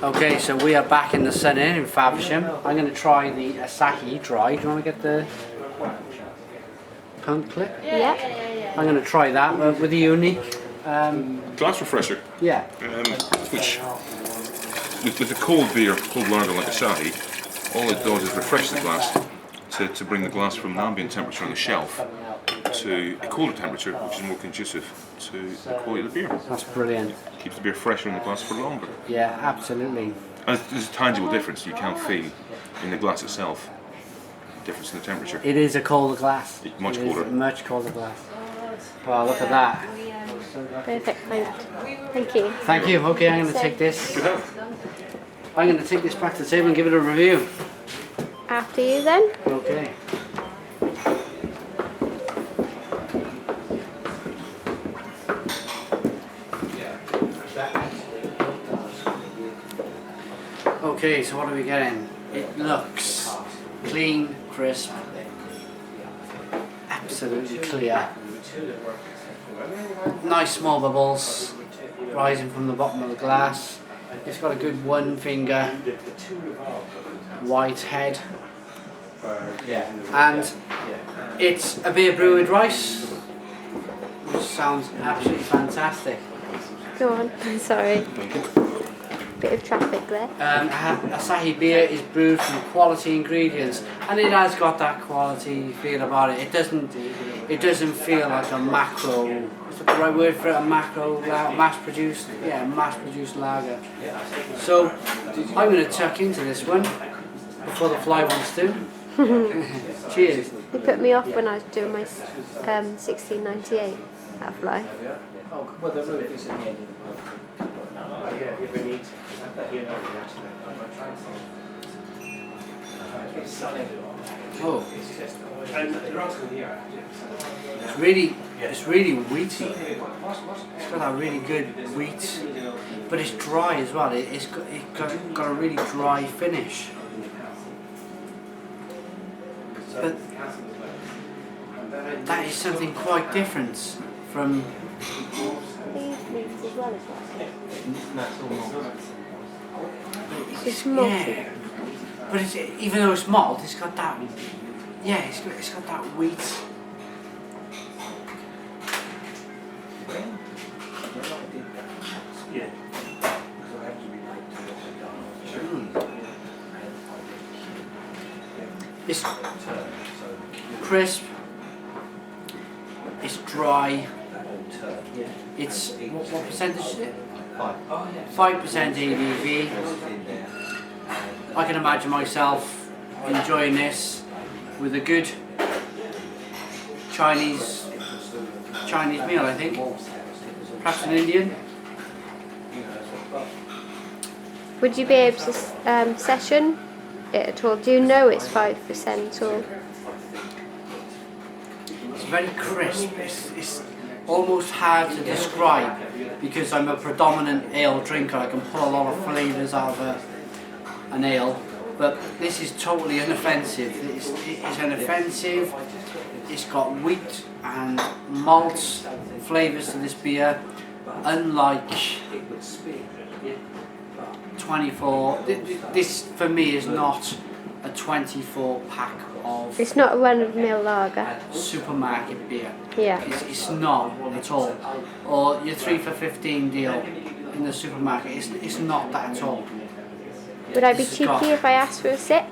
Okay, so we are back in the sun in Faversham. I'm going to try the Asahi dry. Do you want to get the pump clip? Yeah. I'm going to try that with the unique glass refresher. Yeah. Which, with a cold beer, cold lager like Asahi, all it does is refresh the glass to bring the glass from an ambient temperature on the shelf to a colder temperature, which is more conducive to the quality of the beer. That's brilliant. Keeps the beer fresher in the glass for longer. Yeah, absolutely. And there's a tangible difference you can feel in the glass itself. Difference in the temperature. It is a colder glass. Much colder. Much colder glass. Wow, look at that. Perfect. Thank you. Thank you. Okay, I'm going to take this. I'm going to take this back to the table and give it a review. After you then. Okay. Okay, so what are we getting? It looks clean, crisp, absolutely clear. Nice small bubbles rising from the bottom of the glass. It's got a good one finger white head. And it's a beer brewed with rice, which sounds absolutely fantastic. Go on. Sorry. Bit of traffic there. Asahi beer is brewed from quality ingredients, and it has got that quality feel about it. It doesn't feel like a macro. Is that the right word for it? A macro, mass produced lager. So I'm going to tuck into this one before the fly wants to. Cheers. You put me off when I was doing my 1698 that fly. Oh, it's really wheaty. It's got that really good wheat, but it's dry as well. It's got a really dry finish. But that is something quite different from. It's malty. Yeah, but even though it's malt, it's got that. Yeah, it's got that wheat. It's crisp. It's dry. It's what percentage is it? 5% ABV. I can imagine myself enjoying this with a good Chinese meal, I think. Perhaps an Indian. Would you be able to session it at all? Do you know it's 5% or? It's very crisp. It's almost hard to describe because I'm a predominant ale drinker. I can pull a lot of flavours out of an ale, but this is totally inoffensive. It's inoffensive. It's got wheat and malt flavours to this beer, unlike 24. This for me is not a 24 pack of. It's not a run-of-the-mill lager. Supermarket beer. Yeah. It's not at all. Or your 3 for 15 deal in the supermarket. It's not that at all. Would I be cheeky if I asked for a sip?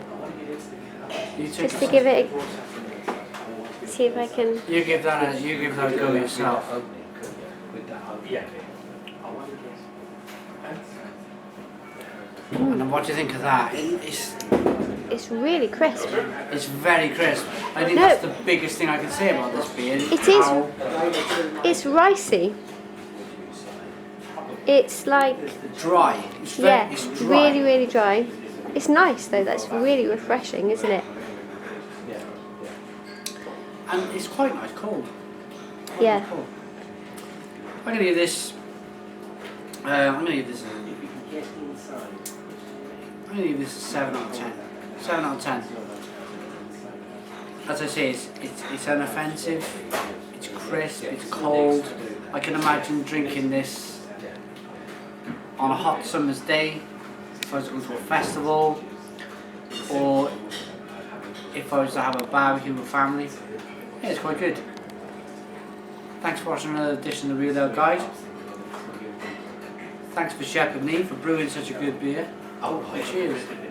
Just to give it a, see if I can. You give that a go yourself. And what do you think of that? It's really crisp. It's very crisp. I think that's the biggest thing I can say about this beer. It is. It's ricey. It's like dry. It's dry. really dry. It's nice though. That's really refreshing, isn't it? And it's quite nice cold. Yeah. Cold. I'm gonna give this. I'm gonna give this a 7 out of 10. 7 out of 10. As I say, it's inoffensive. It's crisp. It's cold. I can imagine drinking this on a hot summer's day if I was to go to a festival, or if I was to have a barbecue with family. Yeah, it's quite good. Thanks for watching another edition of the Real Ale Guide. Thanks for Shep and me for brewing such a good beer. Cheers.